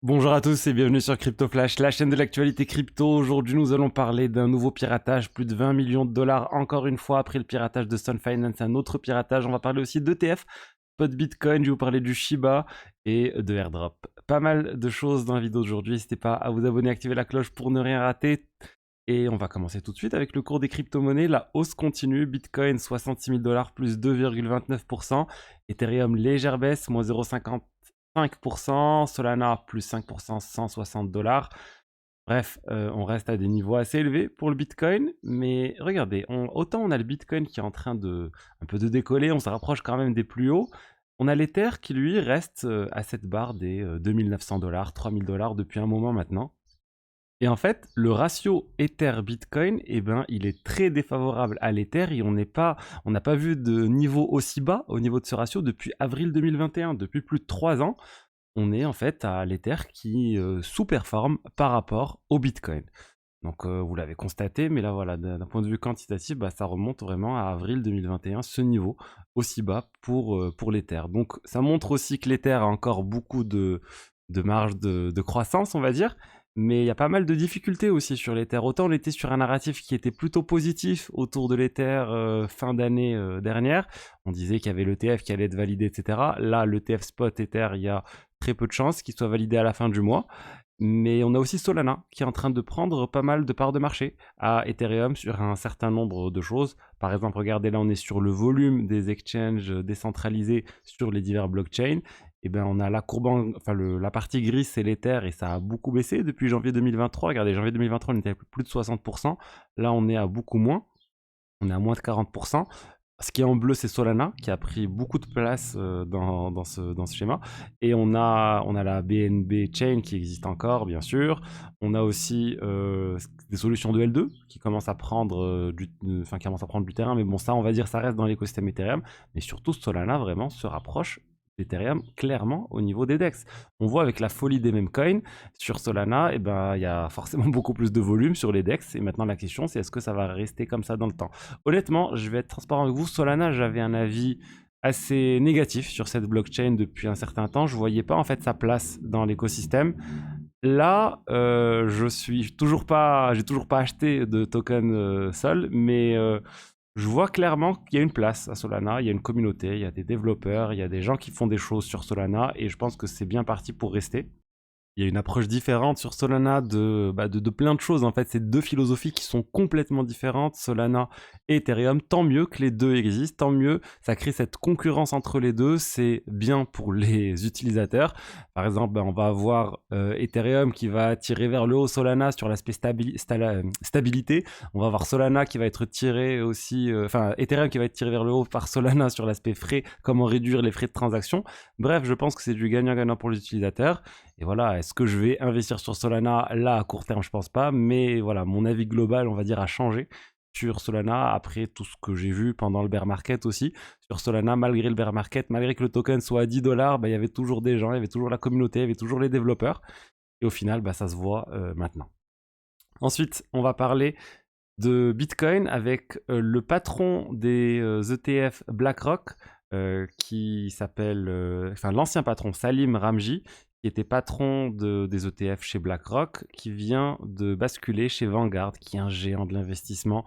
Bonjour à tous et bienvenue sur Crypto Flash, la chaîne de l'actualité crypto. Aujourd'hui, nous allons parler d'un nouveau piratage, plus de 20 millions de dollars encore une fois après le piratage de Sun Finance, un autre piratage. On va parler aussi d'ETF, Spot Bitcoin, je vais vous parler du Shiba et de airdrop. Pas mal de choses dans la vidéo d'aujourd'hui, n'hésitez pas à vous abonner, activer la cloche pour ne rien rater. Et on va commencer tout de suite avec le cours des crypto-monnaies. La hausse continue, Bitcoin 66 000 dollars plus 2,29%, Ethereum légère baisse, moins 0,55%, Solana plus 5%, 160 dollars. Bref, on reste à des niveaux assez élevés pour le Bitcoin, mais regardez, autant on a le Bitcoin qui est en train de un peu de décoller, on se rapproche quand même des plus hauts. On a l'Ether qui lui reste à cette barre des 2900 dollars, 3000 dollars depuis un moment maintenant. Et en fait, le ratio Ether-Bitcoin, eh ben, il est très défavorable à l'Ether et on n'a pas vu de niveau aussi bas au niveau de ce ratio depuis avril 2021, depuis plus de 3 ans. On est en fait à l'Ether qui sous-performe par rapport au Bitcoin. Donc vous l'avez constaté, mais là voilà, d'un point de vue quantitatif, bah, ça remonte vraiment à avril 2021, ce niveau aussi bas pour l'Ether. Donc ça montre aussi que l'Ether a encore beaucoup de marge de croissance, on va dire, mais il y a pas mal de difficultés aussi sur l'Ether. Autant on était sur un narratif qui était plutôt positif autour de l'Ether fin d'année dernière, on disait qu'il y avait l'ETF qui allait être validé, etc. Là, l'ETF spot Ether, il y a très peu de chances qu'il soit validé à la fin du mois. Mais on a aussi Solana qui est en train de prendre pas mal de parts de marché à Ethereum sur un certain nombre de choses. Par exemple, regardez là, on est sur le volume des exchanges décentralisés sur les divers blockchains. Et ben, on a la courbe, enfin la partie grise, c'est l'Ether et ça a beaucoup baissé depuis janvier 2023. Regardez, janvier 2023, on était à plus de 60%. Là, on est à beaucoup moins. On est à moins de 40%. Ce qui est en bleu, c'est Solana, qui a pris beaucoup de place dans ce schéma. Et on a la BNB Chain qui existe encore, bien sûr. On a aussi des solutions de L2 qui commencent à prendre qui commencent à prendre du terrain. Mais bon, ça, on va dire, ça reste dans l'écosystème Ethereum. Mais surtout, Solana vraiment se rapproche d'Ethereum clairement au niveau des DEX. On voit avec la folie des memecoins sur Solana, et ben il y a forcément beaucoup plus de volume sur les DEX. Et maintenant, la question, c'est est-ce que ça va rester comme ça dans le temps? Honnêtement, je vais être transparent avec vous. Solana, j'avais un avis assez négatif sur cette blockchain depuis un certain temps. Je voyais pas en fait sa place dans l'écosystème. Là, j'ai toujours pas acheté de token Sol, mais je vois clairement qu'il y a une place à Solana. Il y a une communauté, il y a des développeurs, il y a des gens qui font des choses sur Solana, et je pense que c'est bien parti pour rester. Il y a une approche différente sur Solana de plein de choses. En fait, c'est deux philosophies qui sont complètement différentes, Solana et Ethereum. Tant mieux que les deux existent, tant mieux. Ça crée cette concurrence entre les deux. C'est bien pour les utilisateurs. Par exemple, on va avoir Ethereum qui va tirer vers le haut Solana sur l'aspect stabilité. On va avoir Solana qui va être tiré aussi, Ethereum qui va être tiré vers le haut par Solana sur l'aspect frais, comment réduire les frais de transaction. Bref, je pense que c'est du gagnant-gagnant pour les utilisateurs. Et voilà, est-ce que je vais investir sur Solana là à court terme? Je pense pas, mais voilà, mon avis global, on va dire, a changé sur Solana après tout ce que j'ai vu pendant le bear market aussi. Sur Solana, malgré le bear market, malgré que le token soit à 10 dollars, bah, il y avait toujours des gens, il y avait toujours la communauté, il y avait toujours les développeurs. Et au final, bah, ça se voit maintenant. Ensuite, on va parler de Bitcoin avec le patron des ETF BlackRock, qui s'appelle, l'ancien patron Salim Ramji, qui était patron des ETF chez BlackRock, qui vient de basculer chez Vanguard, qui est un géant de l'investissement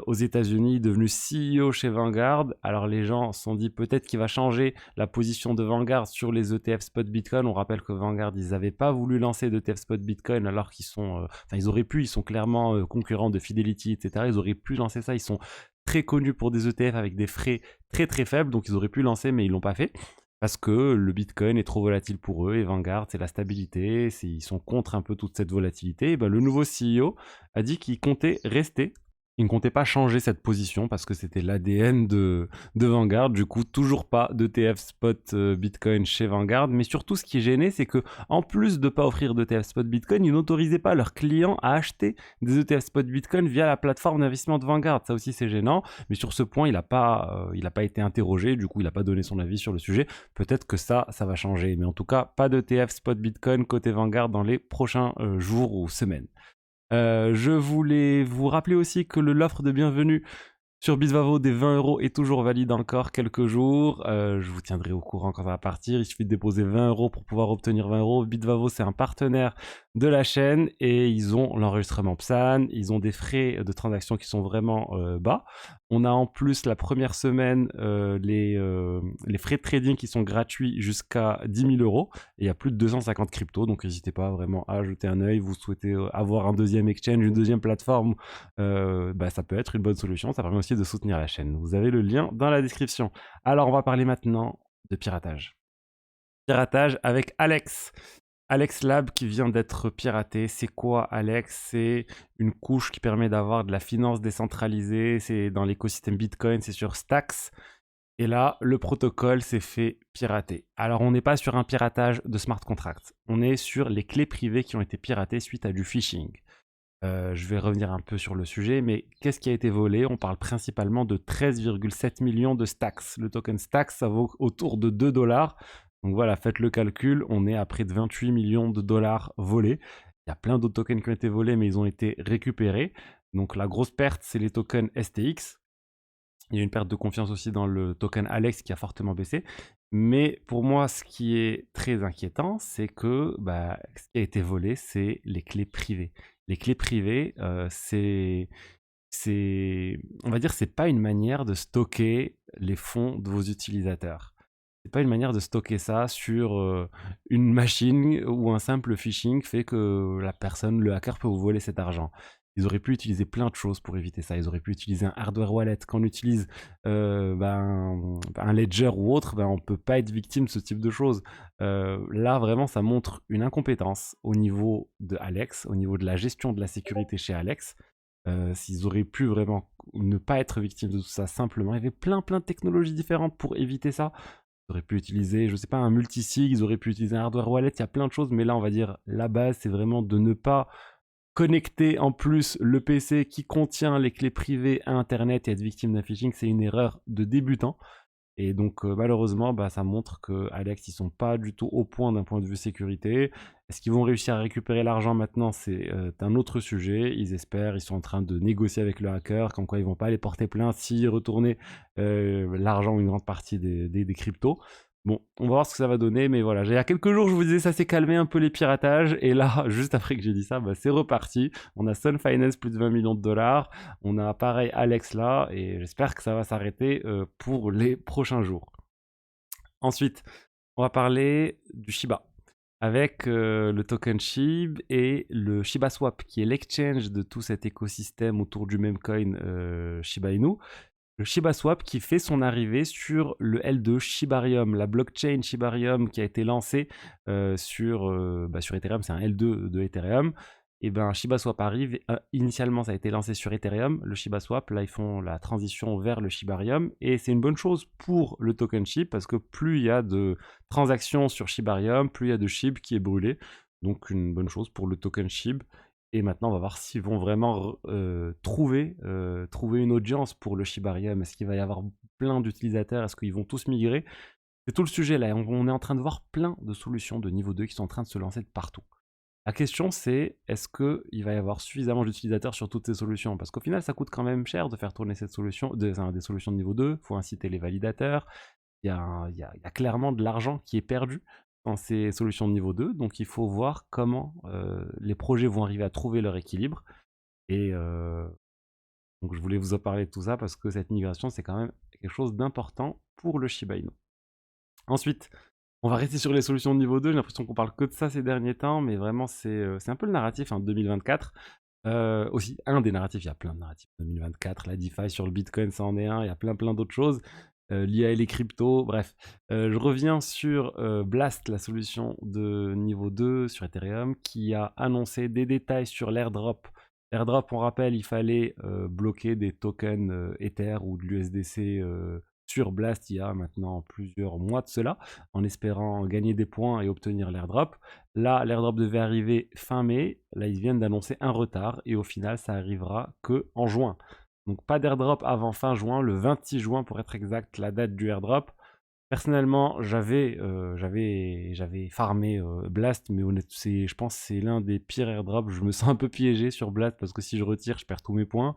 aux États-Unis, devenu CEO chez Vanguard. Alors les gens se sont dit peut-être qu'il va changer la position de Vanguard sur les ETF spot Bitcoin. On rappelle que Vanguard, ils n'avaient pas voulu lancer d'ETF spot Bitcoin alors qu'ils sont, ils auraient pu, ils sont clairement concurrents de Fidelity, etc. Ils auraient pu lancer ça. Ils sont très connus pour des ETF avec des frais très très faibles, donc ils auraient pu lancer, mais ils l'ont pas fait. Parce que le Bitcoin est trop volatile pour eux et Vanguard, c'est la stabilité, ils sont contre un peu toute cette volatilité. Et ben, le nouveau CEO a dit qu'il comptait rester. Il ne comptait pas changer cette position parce que c'était l'ADN de Vanguard. Du coup, toujours pas d'ETF spot Bitcoin chez Vanguard. Mais surtout, ce qui est gêné, c'est que en plus de ne pas offrir d'ETF spot Bitcoin, ils n'autorisaient pas leurs clients à acheter des ETF spot Bitcoin via la plateforme d'investissement de Vanguard. Ça aussi, c'est gênant. Mais sur ce point, il n'a pas été interrogé. Du coup, il n'a pas donné son avis sur le sujet. Peut-être que ça va changer. Mais en tout cas, pas d'ETF spot Bitcoin côté Vanguard dans les prochains jours ou semaines. Je voulais vous rappeler aussi que l'offre de bienvenue Sur Bitvavo, des 20 euros est toujours valide encore quelques jours. Je vous tiendrai au courant quand ça va partir. Il suffit de déposer 20 euros pour pouvoir obtenir 20 euros. Bitvavo, c'est un partenaire de la chaîne et ils ont l'enregistrement PSAN. Ils ont des frais de transaction qui sont vraiment bas. On a en plus la première semaine les frais de trading qui sont gratuits jusqu'à 10 000 euros. Et il y a plus de 250 cryptos. Donc n'hésitez pas vraiment à jeter un œil. Vous souhaitez avoir un deuxième exchange, une deuxième plateforme, ça peut être une bonne solution. Ça permet aussi de soutenir la chaîne. Vous avez le lien dans la description. Alors, on va parler maintenant de piratage. Piratage avec Alex. Alex Lab qui vient d'être piraté. C'est quoi Alex? C'est une couche qui permet d'avoir de la finance décentralisée. C'est dans l'écosystème Bitcoin, c'est sur Stacks. Et là, le protocole s'est fait pirater. Alors, on n'est pas sur un piratage de smart contracts. On est sur les clés privées qui ont été piratées suite à du phishing. Je vais revenir un peu sur le sujet, mais qu'est-ce qui a été volé? On parle principalement de 13,7 millions de Stacks. Le token Stacks, ça vaut autour de 2 dollars. Donc voilà, faites le calcul, on est à près de 28 millions de dollars volés. Il y a plein d'autres tokens qui ont été volés, mais ils ont été récupérés. Donc la grosse perte, c'est les tokens STX. Il y a une perte de confiance aussi dans le token Alex qui a fortement baissé. Mais pour moi, ce qui est très inquiétant, c'est que ce qui a été volé, c'est les clés privées. Les clés privées, on va dire, c'est pas une manière de stocker les fonds de vos utilisateurs. C'est pas une manière de stocker ça sur une machine où un simple phishing fait que la personne, le hacker, peut vous voler cet argent. Ils auraient pu utiliser plein de choses pour éviter ça. Ils auraient pu utiliser un hardware wallet. Quand on utilise un ledger ou autre, on ne peut pas être victime de ce type de choses. Là, vraiment, ça montre une incompétence au niveau de Alex, au niveau de la gestion de la sécurité chez Alex. S'ils auraient pu vraiment ne pas être victimes de tout ça simplement. Il y avait plein de technologies différentes pour éviter ça. Ils auraient pu utiliser, je sais pas, un multisig, ils auraient pu utiliser un hardware wallet, il y a plein de choses, mais là, on va dire, la base, c'est vraiment de ne pas connecter en plus le PC qui contient les clés privées à Internet et être victime d'un phishing. C'est une erreur de débutant. Et donc malheureusement, ça montre que Alex, ils sont pas du tout au point d'un point de vue sécurité. Est-ce qu'ils vont réussir à récupérer l'argent maintenant? C'est un autre sujet. Ils espèrent, ils sont en train de négocier avec le hacker, comme quoi ils vont pas aller porter plainte s'ils retournaient l'argent ou une grande partie des cryptos. Bon, on va voir ce que ça va donner, mais voilà, il y a quelques jours, je vous disais, ça s'est calmé un peu les piratages, et là, juste après que j'ai dit ça, c'est reparti. On a Sun Finance, plus de 20 millions de dollars, on a pareil Alex là, et j'espère que ça va s'arrêter pour les prochains jours. Ensuite, on va parler du Shiba, avec le token SHIB et le Shiba Swap, qui est l'exchange de tout cet écosystème autour du même coin Shiba Inu. Le Shiba Swap qui fait son arrivée sur le L2 Shibarium, la blockchain Shibarium qui a été lancée sur Ethereum, c'est un L2 de Ethereum. Et Shiba Swap arrive. Initialement, ça a été lancé sur Ethereum, le Shiba Swap. Là, ils font la transition vers le Shibarium. Et c'est une bonne chose pour le token SHIB parce que plus il y a de transactions sur Shibarium, plus il y a de SHIB qui est brûlé. Donc, une bonne chose pour le token SHIB. Et maintenant, on va voir s'ils vont vraiment trouver une audience pour le Shibarium. Est-ce qu'il va y avoir plein d'utilisateurs? Est-ce qu'ils vont tous migrer? C'est tout le sujet là. On est en train de voir plein de solutions de niveau 2 qui sont en train de se lancer de partout. La question c'est, est-ce qu'il va y avoir suffisamment d'utilisateurs sur toutes ces solutions? Parce qu'au final, ça coûte quand même cher de faire tourner cette solution, des solutions de niveau 2. Il faut inciter les validateurs. Il y a clairement de l'argent qui est perdu dans ces solutions de niveau 2. Donc il faut voir comment les projets vont arriver à trouver leur équilibre. Et donc je voulais vous en parler de tout ça parce que cette migration, c'est quand même quelque chose d'important pour le Shiba Inu. Ensuite, on va rester sur les solutions de niveau 2. J'ai l'impression qu'on parle que de ça ces derniers temps, mais vraiment, c'est un peu le narratif 2024. Aussi, un des narratifs, il y a plein de narratifs 2024. La DeFi sur le Bitcoin, ça en est un. Il y a plein d'autres choses. L'IA et les cryptos, bref. Je reviens sur Blast, la solution de niveau 2 sur Ethereum, qui a annoncé des détails sur l'airdrop. L'airdrop, on rappelle, il fallait bloquer des tokens Ether ou de l'USDC sur Blast il y a maintenant plusieurs mois de cela, en espérant gagner des points et obtenir l'airdrop. Là, l'airdrop devait arriver fin mai. Là, ils viennent d'annoncer un retard et au final, ça arrivera que en juin. Donc pas d'airdrop avant fin juin, le 26 juin pour être exact, la date du airdrop. Personnellement, j'avais farmé Blast, mais je pense que c'est l'un des pires airdrops. Je me sens un peu piégé sur Blast parce que si je retire, je perds tous mes points.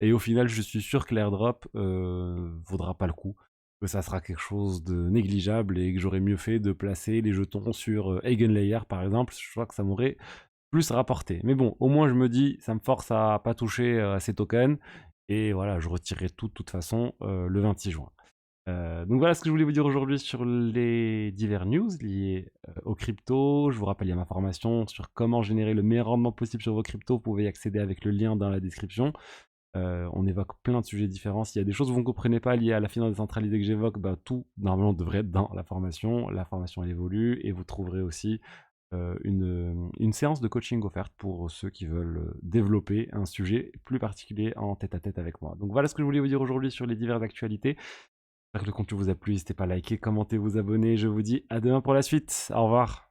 Et au final, je suis sûr que l'airdrop vaudra pas le coup, que ça sera quelque chose de négligeable et que j'aurais mieux fait de placer les jetons sur Eigenlayer par exemple. Je crois que ça m'aurait plus rapporté. Mais bon, au moins je me dis, ça me force à pas toucher à ces tokens. Et voilà, je retirerai tout de toute façon le 26 juin. Donc voilà ce que je voulais vous dire aujourd'hui sur les divers news liés aux cryptos. Je vous rappelle, il y a ma formation sur comment générer le meilleur rendement possible sur vos cryptos. Vous pouvez y accéder avec le lien dans la description. On évoque plein de sujets différents. S'il y a des choses que vous ne comprenez pas liées à la finance décentralisée que j'évoque, bah, tout normalement devrait être dans la formation. La formation elle évolue et vous trouverez aussi une séance de coaching offerte pour ceux qui veulent développer un sujet plus particulier en tête-à-tête avec moi. Donc voilà ce que je voulais vous dire aujourd'hui sur les diverses actualités. J'espère que le contenu vous a plu. N'hésitez pas à liker, commenter, vous abonner. Je vous dis à demain pour la suite. Au revoir.